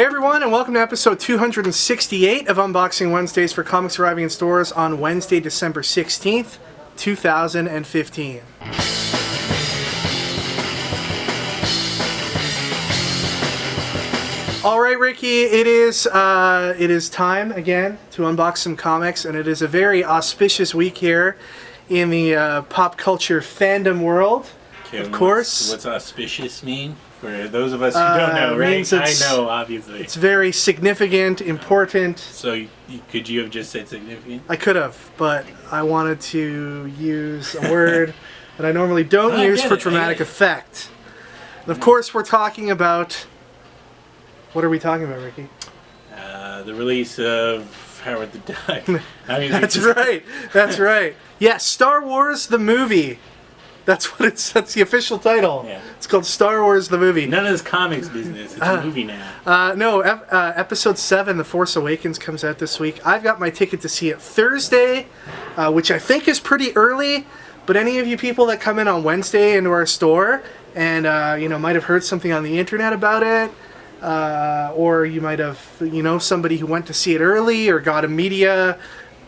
Hey everyone, and welcome to episode 268 of Unboxing Wednesdays for comics arriving in stores on Wednesday, December 16th, 2015. Alright Ricky, it is time again to unbox some comics, and it is a very auspicious week here in the pop culture fandom world. Okay, of course. What's auspicious mean? For those of us who don't know, right? I know, obviously. It's very significant, important. So, could you have just said significant? I could have, but I wanted to use a word that I normally don't use for dramatic effect. And of course, we're talking about... What are we talking about, Ricky? The release of Howard the Duck. That's right. That's right. Yeah, Star Wars the movie. That's the official title. Yeah. It's called Star Wars the movie. None of this comics business. It's a movie now. No, episode 7, The Force Awakens, comes out this week. I've got my ticket to see it Thursday, which I think is pretty early. But any of you people that come in on Wednesday into our store and might have heard something on the internet about it, or you might have somebody who went to see it early or got a media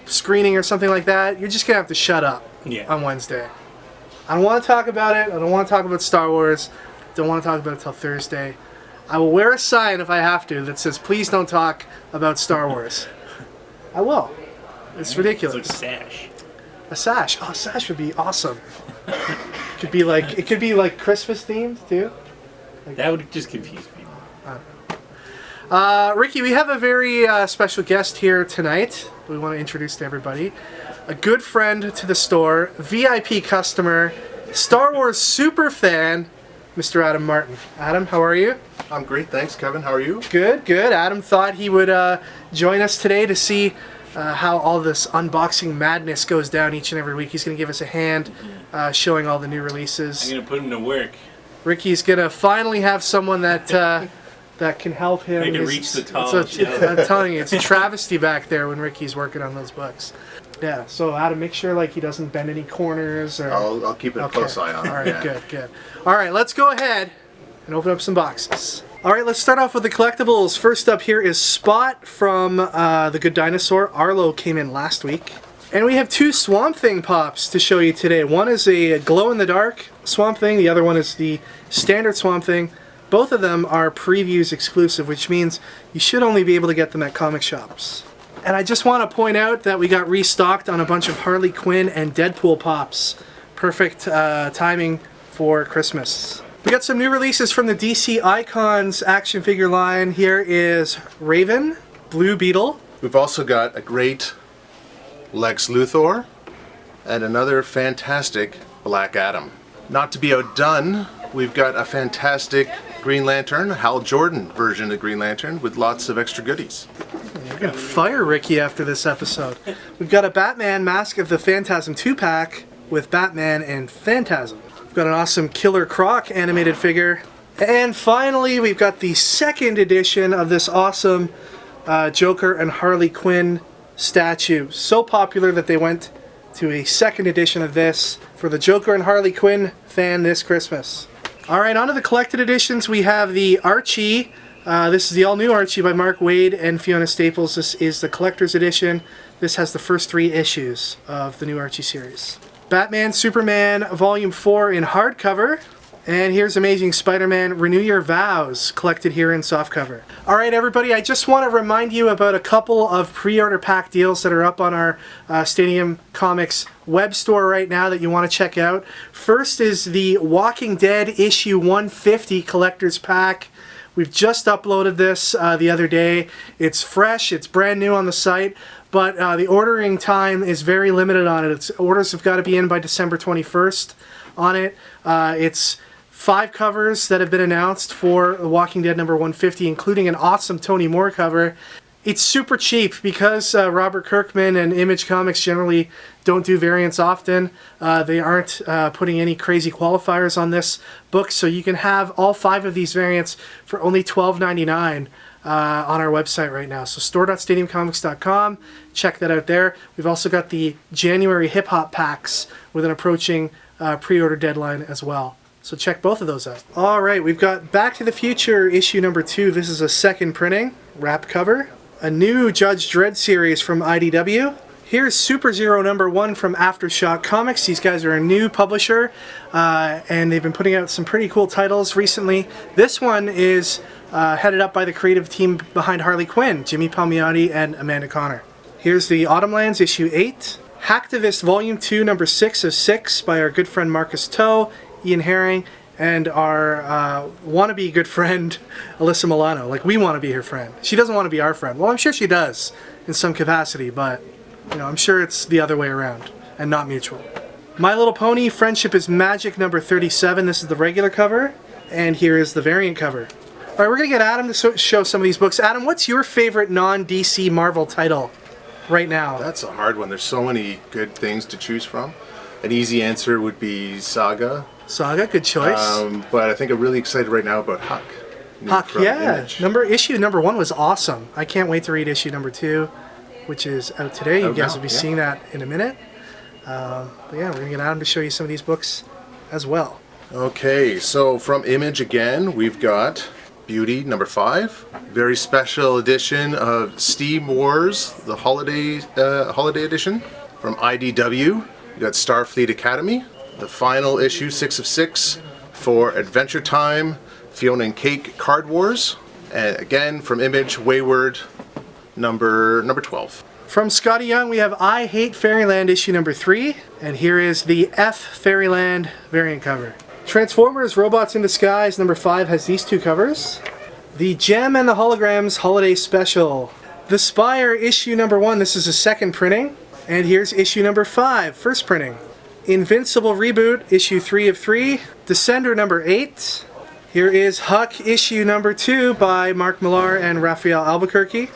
screening or something like that, you're just gonna have to shut up on Wednesday. I don't want to talk about it. I don't want to talk about Star Wars. Don't want to talk about it till Thursday. I will wear a sign if I have to that says, please don't talk about Star Wars. I will. It's ridiculous. It's like a sash. A sash. Oh, a sash would be awesome. It could be like Christmas themed too. That would just confuse people. Ricky, we have a very special guest here tonight. We want to introduce to everybody. A good friend to the store, VIP customer, Star Wars super fan, Mr. Adam Martin. Adam, how are you? I'm great, thanks. Kevin, how are you? Good, good. Adam thought he would join us today to see how all this unboxing madness goes down each and every week. He's going to give us a hand showing all the new releases. I'm going to put him to work. Ricky's going to finally have someone that that can help him. They can reach the top. I'm telling you, it's a travesty back there when Ricky's working on those books. Yeah, so Adam, make sure he doesn't bend any corners. Or... I'll keep a close eye on it. All right, good. All right, let's go ahead and open up some boxes. All right, let's start off with the collectibles. First up here is Spot from The Good Dinosaur. Arlo came in last week. And we have two Swamp Thing pops to show you today. One is a glow-in-the-dark Swamp Thing. The other one is the standard Swamp Thing. Both of them are previews exclusive, which means you should only be able to get them at comic shops. And I just want to point out that we got restocked on a bunch of Harley Quinn and Deadpool pops. Perfect timing for Christmas. We got some new releases from the DC Icons action figure line. Here is Raven, Blue Beetle. We've also got a great Lex Luthor and another fantastic Black Adam. Not to be outdone, we've got a fantastic Green Lantern, Hal Jordan version of Green Lantern with lots of extra goodies. You're going to fire Ricky after this episode. We've got a Batman Mask of the Phantasm 2-pack with Batman and Phantasm. We've got an awesome Killer Croc animated figure. And finally, we've got the second edition of this awesome Joker and Harley Quinn statue. So popular that they went to a second edition of this for the Joker and Harley Quinn fan this Christmas. Alright, on to the collected editions. We have the Archie. This is the all-new Archie by Mark Waid and Fiona Staples. This is the collector's edition. This has the first 3 issues of the new Archie series. Batman Superman Volume 4 in hardcover. And here's Amazing Spider-Man Renew Your Vows, collected here in softcover. Alright everybody, I just want to remind you about a couple of pre-order pack deals that are up on our Stadium Comics web store right now that you want to check out. First is the Walking Dead issue 150 collector's pack. We've just uploaded this the other day. It's fresh, it's brand new on the site, but the ordering time is very limited on it. Orders have got to be in by December 21st on it. It's 5 covers that have been announced for The Walking Dead number 150, including an awesome Tony Moore cover. It's super cheap because Robert Kirkman and Image Comics generally don't do variants often. They aren't putting any crazy qualifiers on this book, so you can have all 5 of these variants for only $12.99 on our website right now. So store.stadiumcomics.com, check that out there. We've also got the January hip-hop packs with an approaching pre-order deadline as well. So check both of those out. All right, we've got Back to the Future issue number 2. This is a second printing, wrap cover. A new Judge Dredd series from IDW. Here's Super Zero number 1 from Aftershock Comics. These guys are a new publisher, and they've been putting out some pretty cool titles recently. This one is headed up by the creative team behind Harley Quinn, Jimmy Palmiotti and Amanda Connor. Here's the Autumnlands issue 8. Hacktivist Volume 2, number 6 of 6 by our good friend Marcus Toe, Ian Herring, and our wannabe good friend Alyssa Milano. Like, we want to be her friend. She doesn't want to be our friend. Well, I'm sure she does in some capacity, but you know, I'm sure it's the other way around and not mutual. My Little Pony Friendship is Magic number 37. This is the regular cover, and here is the variant cover. All right, we're going to get Adam to show some of these books. Adam, what's your favorite non-DC Marvel title right now? That's a hard one. There's so many good things to choose from. An easy answer would be Saga. Saga, good choice. But I think I'm really excited right now about Huck. Huck, yeah. Image. Issue number 1 was awesome. I can't wait to read issue number 2, which is out today. You guys will be seeing that in a minute. But yeah, we're going to get Adam to show you some of these books as well. Okay, so from Image again, we've got Beauty number 5. Very special edition of Steam Wars, the holiday edition. From IDW, we got Starfleet Academy. The final issue, 6 of 6, for Adventure Time, Fiona and Cake Card Wars. And again, from Image, Wayward, number 12. From Scotty Young, we have I Hate Fairyland issue number 3, and here is the F Fairyland variant cover. Transformers Robots in Disguise number 5 has these 2 covers. The Gem and the Holograms Holiday Special. The Spire issue number 1, this is a second printing, and here's issue number 5, first printing. Invincible Reboot issue 3 of 3. Descender number 8. Here is Huck issue number 2 by Mark Millar and Raphael Albuquerque.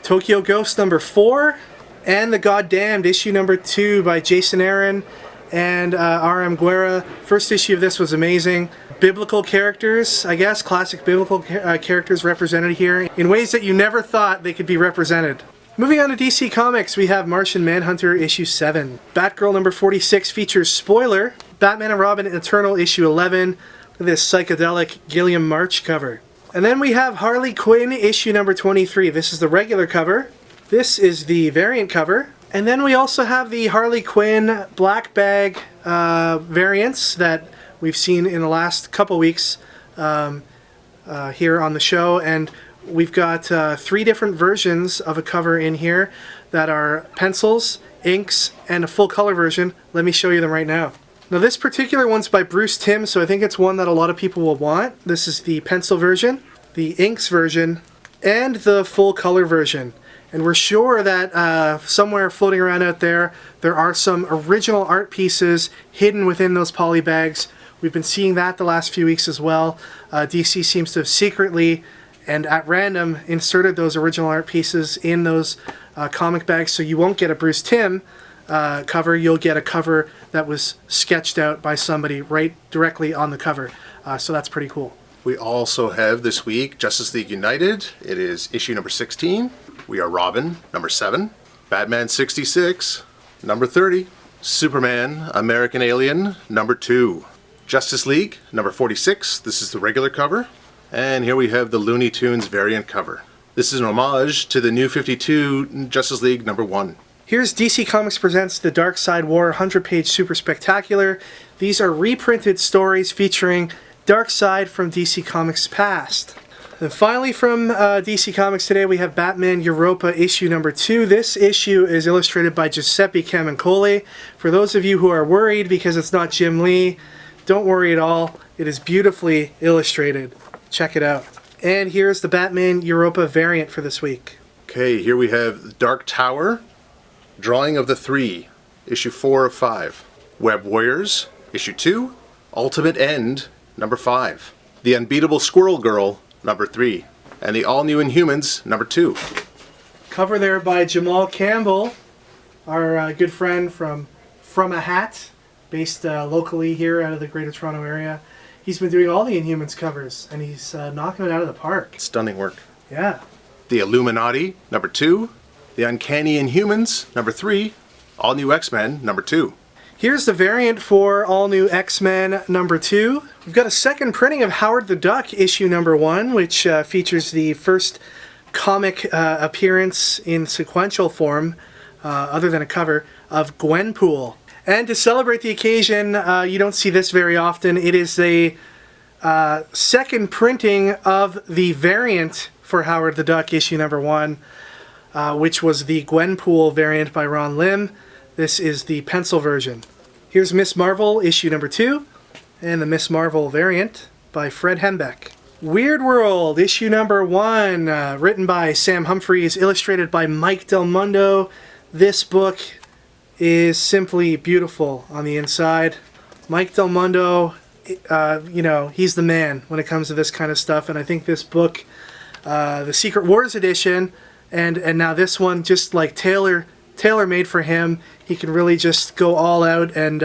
Tokyo Ghost number 4. And The Goddamned issue number 2 by Jason Aaron and R.M. Guerra. First issue of this was amazing. Biblical characters, I guess, classic biblical characters represented here in ways that you never thought they could be represented. Moving on to DC Comics, we have Martian Manhunter issue 7. Batgirl number 46 features Spoiler. Batman and Robin Eternal issue 11. Look at this psychedelic Gilliam March cover. And then we have Harley Quinn issue number 23. This is the regular cover. This is the variant cover. And then we also have the Harley Quinn black bag variants that we've seen in the last couple weeks here on the show. And we've got 3 different versions of a cover in here that are pencils, inks, and a full color version. Let me show you them right now. Now this particular one's by Bruce Timm, so I think it's one that a lot of people will want. This is the pencil version, the inks version, and the full color version. And we're sure that somewhere floating around out there, there are some original art pieces hidden within those poly bags. We've been seeing that the last few weeks as well. DC seems to have secretly and at random inserted those original art pieces in those comic bags, so you won't get a Bruce Timm cover, you'll get a cover that was sketched out by somebody right directly on the cover. So that's pretty cool. We also have this week Justice League United. It is issue number 16. We are Robin, number 7. Batman 66, number 30. Superman, American Alien, number 2. Justice League, number 46. This is the regular cover. And here we have the Looney Tunes variant cover. This is an homage to the New 52 Justice League number 1. Here's DC Comics Presents The Dark Side War 100-page Super Spectacular. These are reprinted stories featuring Darkseid from DC Comics past. And finally from DC Comics today we have Batman Europa issue number 2. This issue is illustrated by Giuseppe Camuncoli. For those of you who are worried because it's not Jim Lee, don't worry at all. It is beautifully illustrated. Check it out. And here's the Batman Europa variant for this week. Okay, here we have Dark Tower, Drawing of the 3, issue 4 of 5. Web Warriors, issue 2. Ultimate End, number 5. The Unbeatable Squirrel Girl, number 3. And the All New Inhumans, number 2. Cover there by Jamal Campbell, our good friend from a Hat, based locally here out of the Greater Toronto area. He's been doing all the Inhumans covers, and he's knocking it out of the park. Stunning work. Yeah. The Illuminati, number 2. The Uncanny Inhumans, number 3. All New X-Men, number 2. Here's the variant for all new X-Men #2. We've got a second printing of Howard the Duck issue #1, which features the first comic appearance in sequential form, other than a cover, of Gwenpool. And to celebrate the occasion, you don't see this very often, it is a second printing of the variant for Howard the Duck issue #1, which was the Gwenpool variant by Ron Lim. This is the pencil version. Here's Miss Marvel issue #2, and the Miss Marvel variant by Fred Hembeck. Weird World issue #1, written by Sam Humphries, illustrated by Mike Del Mundo. This book is simply beautiful on the inside. Mike Del Mundo, you know, he's the man when it comes to this kind of stuff, and I think this book, the Secret Wars edition, and now this one, just like tailor-made for him. He can really just go all out and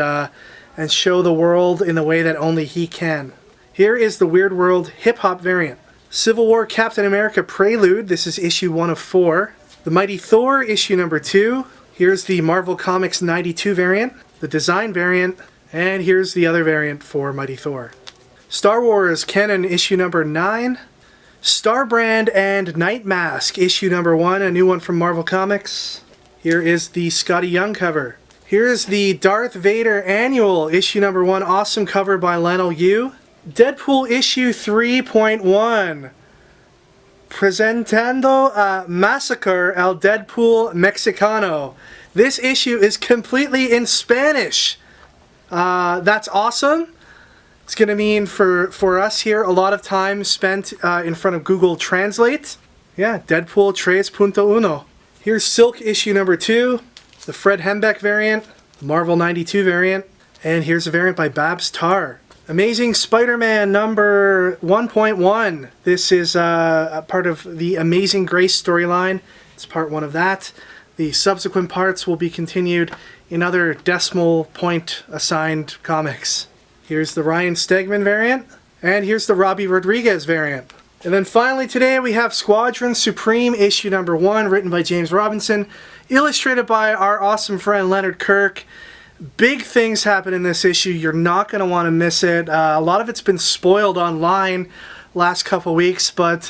show the world in the way that only he can. Here is the Weird World hip-hop variant. Civil War Captain America Prelude. This is issue 1 of 4. The Mighty Thor issue #2. Here's the Marvel Comics '92 variant, the design variant, and here's the other variant for Mighty Thor. Star Wars Canon issue #9. Starbrand and Night Mask issue #1, a new one from Marvel Comics. Here is the Scotty Young cover. Here's the Darth Vader Annual issue #1, awesome cover by Lionel Yu. Deadpool issue 3.1. Presentando a Massacre al Deadpool Mexicano. This issue is completely in Spanish. That's awesome. It's going to mean for us here a lot of time spent in front of Google Translate. Yeah, Deadpool 3.1. Here's Silk issue #2, the Fred Hembeck variant, Marvel '92 variant, and here's a variant by Babs Tarr. Amazing Spider-Man number 1.1. This is a part of the Amazing Grace storyline. It's part 1 of that. The subsequent parts will be continued in other decimal point assigned comics. Here's the Ryan Stegman variant, and here's the Robbie Rodriguez variant. And then finally today we have Squadron Supreme issue #1, written by James Robinson, illustrated by our awesome friend Leonard Kirk. Big things happen in this issue. You're not going to want to miss it. A lot of it's been spoiled online last couple weeks, but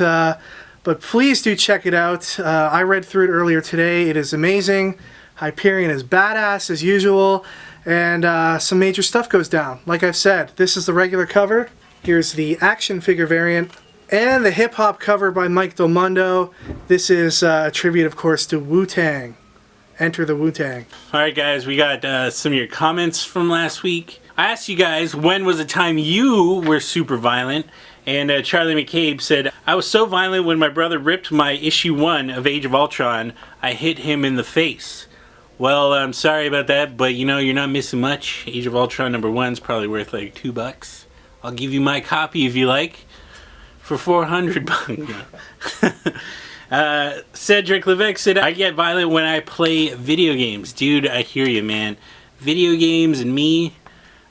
please do check it out. I read through it earlier today. It is amazing. Hyperion is badass as usual, and some major stuff goes down. Like I've said, this is the regular cover. Here's the action figure variant, and the hip-hop cover by Mike Del Mundo. This is a tribute, of course, to Wu-Tang. Enter the Wu-Tang. Alright guys, we got some of your comments from last week. I asked you guys, when was the time you were super violent? And Charlie McCabe said, I was so violent when my brother ripped my issue 1 of Age of Ultron, I hit him in the face. Well, I'm sorry about that, but you know, you're not missing much. Age of Ultron #1 is probably worth like $2. I'll give you my copy if you like, for $400. Cedric Levesque said, I get violent when I play video games. Dude, I hear you, man. Video games and me,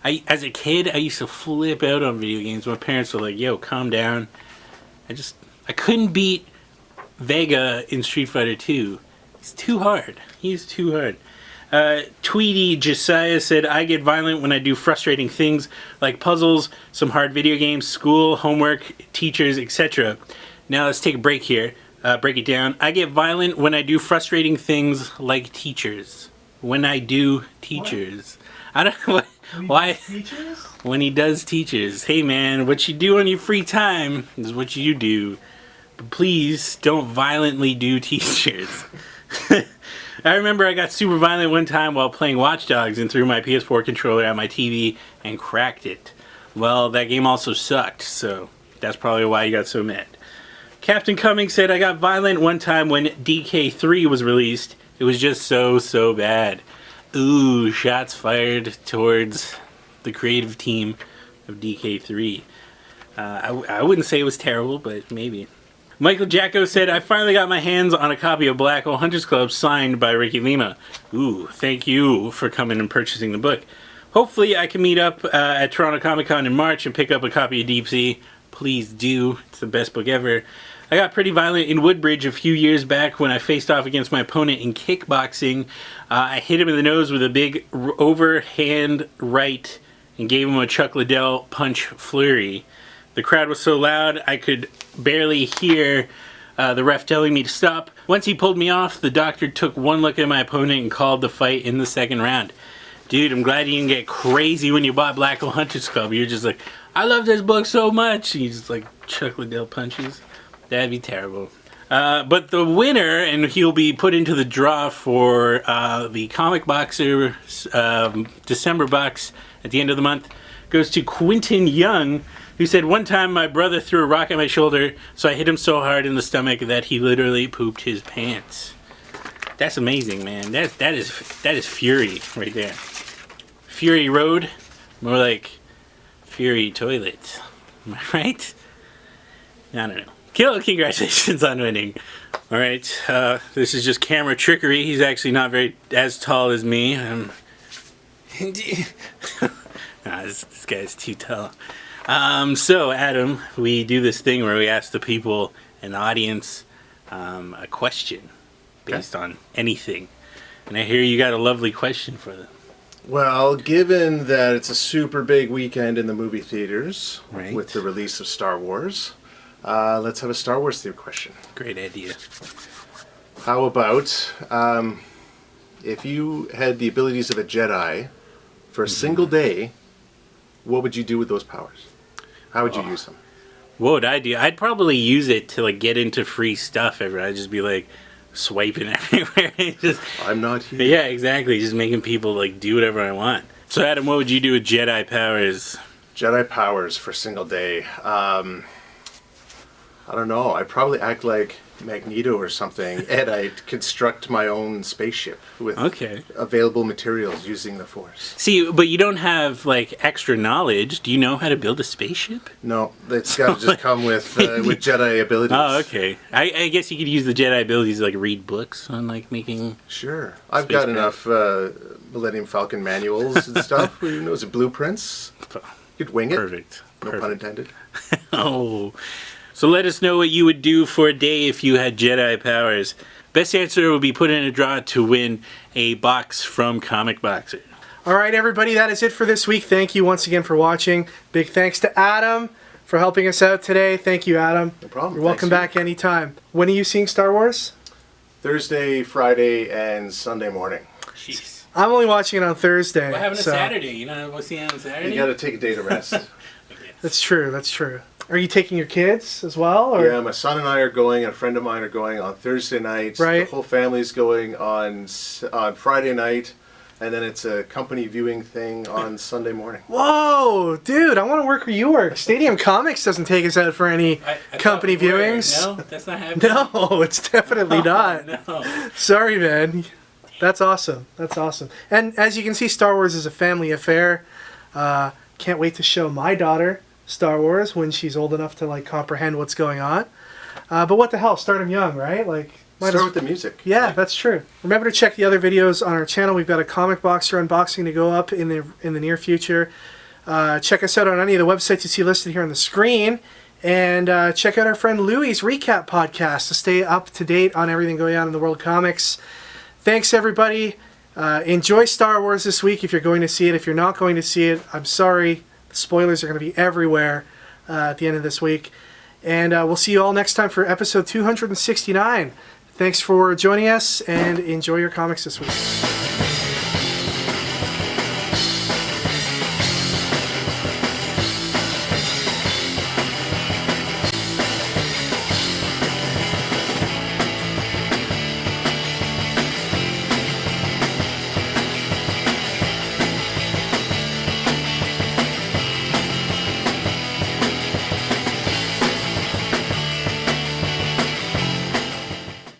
as a kid, I used to flip out on video games. My parents were like, yo, calm down. I couldn't beat Vega in Street Fighter 2. He's too hard. He's too hard. Tweety Josiah said, I get violent when I do frustrating things like puzzles, some hard video games, school, homework, teachers, etc. Now let's take a break here. Break it down. I get violent when I do frustrating things like teachers. When I do teachers. What? I don't know why. Teachers? When he does teachers. Hey man, what you do on your free time is what you do. But please don't violently do teachers. I remember I got super violent one time while playing Watch Dogs and threw my PS4 controller at my TV and cracked it. Well, that game also sucked, so that's probably why you got so mad. Captain Cummings said, I got violent one time when DK3 was released. It was just so bad. Ooh, shots fired towards the creative team of DK3. I wouldn't say it was terrible, but maybe. Michael Jacko said, I finally got my hands on a copy of Black Hole Hunters Club signed by Ricky Lima. Ooh, thank you for coming and purchasing the book. Hopefully I can meet up at Toronto Comic Con in March and pick up a copy of Deep Sea. Please do. It's the best book ever. I got pretty violent in Woodbridge a few years back when I faced off against my opponent in kickboxing. I hit him in the nose with a big overhand right and gave him a Chuck Liddell punch flurry. The crowd was so loud I could barely hear the ref telling me to stop. Once he pulled me off, the doctor took one look at my opponent and called the fight in the second round. Dude, I'm glad you didn't get crazy when you bought Black Hole Hunters Club. You're just like, I love this book so much. You just like Chuck Liddell punches. That'd be terrible. But the winner, and he'll be put into the draw for the Comic Boxer December box at the end of the month, goes to Quentin Young, who said, one time my brother threw a rock at my shoulder, so I hit him so hard in the stomach that he literally pooped his pants. That's amazing, man. That is Fury right there. Fury Road, more like Fury Toilet. Am I right? I don't know. Kill, congratulations on winning. All right, this is just camera trickery. He's actually not very as tall as me. Nah, this guy's too tall. So, Adam, we do this thing where we ask the people in the audience a question based on anything. And I hear you got a lovely question for them. Well, given that it's a super big weekend in the movie theaters Right. with the release of Star Wars, let's have a Star Wars themed question. Great idea. How about if you had the abilities of a Jedi for a single day, what would you do with those powers? How would you use them? What would I do? I'd probably use it to like get into free stuff. I'd just be like swiping everywhere. Just, I'm not here. yeah, exactly. Just making people like do whatever I want. So, Adam, what would you do with Jedi powers? Jedi powers for a single day. I don't know. I'd probably act like Magneto or something, and I'd construct my own spaceship with available materials using the Force. See, but you don't have like extra knowledge. Do you know how to build a spaceship? No, it's got to just come with Jedi abilities. Oh, okay. I guess you could use the Jedi abilities to like read books on like making. Sure, I've got enough Millennium Falcon manuals and stuff. Who knows, blueprints? You'd wing it. Perfect. No pun intended. Oh. So let us know what you would do for a day if you had Jedi powers. Best answer will be put in a draw to win a box from Comic Boxer. All right, everybody, that is it for this week. Thank you once again for watching. Big thanks to Adam for helping us out today. Thank you, Adam. No problem. You're welcome back anytime. When are you seeing Star Wars? Thursday, Friday, and Sunday morning. Jeez. I'm only watching it on Thursday. What happened to so- Saturday? You know what's the on Saturday? You got to take a day to rest. That's true, that's true. Are you taking your kids as well? Or? Yeah, my son and I are going, and a friend of mine are going on Thursday night. Right. The whole family's going on Friday night, and then it's a company viewing thing on Sunday morning. Whoa, dude, I want to work where you work. Stadium Comics doesn't take us out for any I company thought we were. viewings. No, that's not happening. No, it's definitely not. No. Sorry, man. That's awesome. That's awesome. And as you can see, Star Wars is a family affair. Can't wait to show my daughter Star Wars when she's old enough to like comprehend what's going on. But what the hell? Start them young, right? Like, Start with the music. Yeah, that's true. Remember to check the other videos on our channel. We've got a Comic Boxer unboxing to go up in the near future. Check us out on any of the websites you see listed here on the screen. And check out our friend Louie's Recap Podcast to stay up to date on everything going on in the world of comics. Thanks, everybody. Enjoy Star Wars this week if you're going to see it. If you're not going to see it, I'm sorry. The spoilers are going to be everywhere at the end of this week. And we'll see you all next time for episode 269. Thanks for joining us, and enjoy your comics this week.